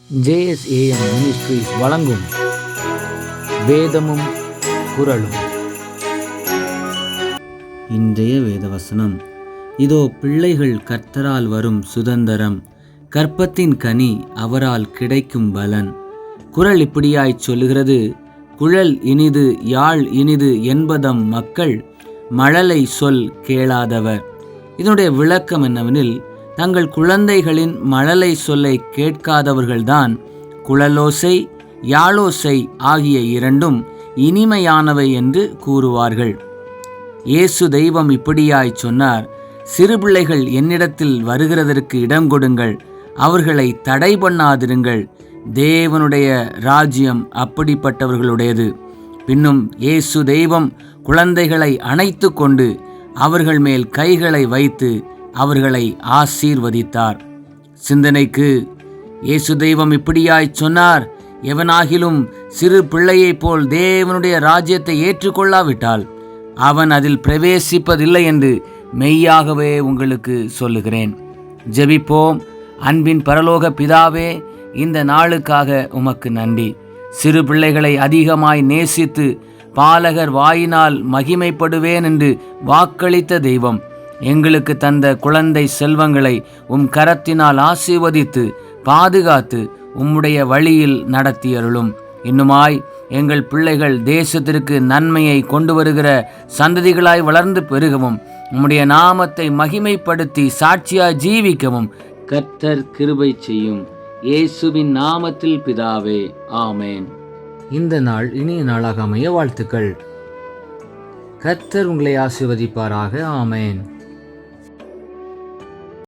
JSAM ministries வழங்கும் வேதமும் குறளும். இன்றைய வேதவசனம்: இதோ பிள்ளைகள் கர்த்தரால் வரும் சுதந்தரம், கற்பத்தின் கனி அவரால் கிடைக்கும் பலன். குறள் இப்படியாய்ச் சொல்லுகிறது: குழல் இனிது யாழ் இனிது என்பதம் மக்கள், மழலை சொல் கேளாதவர். இதனுடைய விளக்கம் என்னவெனில், தங்கள் குழந்தைகளின் மழலை சொல்லை கேட்காதவர்கள்தான் குழலோசை யாழோசை ஆகிய இரண்டும் இனிமையானவை என்று கூறுவார்கள். இயேசு தெய்வம் இப்படியாய் சொன்னார்: சிறு பிள்ளைகள் என்னிடத்தில் வருகிறதற்கு இடம் கொடுங்கள், அவர்களை தடை பண்ணாதிருங்கள். தேவனுடைய ராஜ்யம் அப்படிப்பட்டவர்களுடையது. பின்னும் இயேசு தெய்வம் குழந்தைகளை அணைத்து கொண்டு அவர்கள் மேல் கைகளை வைத்து அவர்களை ஆசீர்வதித்தார். சிந்தனைக்கு: இயேசு தெய்வம் இப்படியாய் சொன்னார்: எவனாகிலும் சிறு பிள்ளையைப் போல் தேவனுடைய ராஜ்யத்தை ஏற்றுக்கொள்ளாவிட்டால் அவன் அதில் பிரவேசிப்பதில்லை என்று மெய்யாகவே உங்களுக்கு சொல்லுகிறேன். ஜெபிப்போம். அன்பின் பரலோக பிதாவே, இந்த நாளுக்காக உமக்கு நன்றி. சிறு பிள்ளைகளை அதிகமாய் நேசித்து பாலகர் வாயினால் மகிமைப்படுவேன் என்று வாக்களித்த தெய்வம், எங்களுக்கு தந்த குழந்தை செல்வங்களை கரத்தினால் ஆசீர்வதித்து பாதுகாத்து உம்முடைய வழியில் நடத்தியருளும். இன்னுமாய் எங்கள் பிள்ளைகள் தேசத்திற்கு நன்மையை கொண்டு வருகிற சந்ததிகளாய் வளர்ந்து பெருகவும் உம்முடைய நாமத்தை மகிமைப்படுத்தி சாட்சியாய் ஜீவிக்கவும் கர்த்தர் கிருபை செய்யும். இயேசுவின் நாமத்தில் பிதாவே, ஆமேன். இந்த நாள் இனிய நாளாக அமைய வாழ்த்துக்கள். கர்த்தர் உங்களை ஆசீர்வதிப்பாராக. ஆமேன்.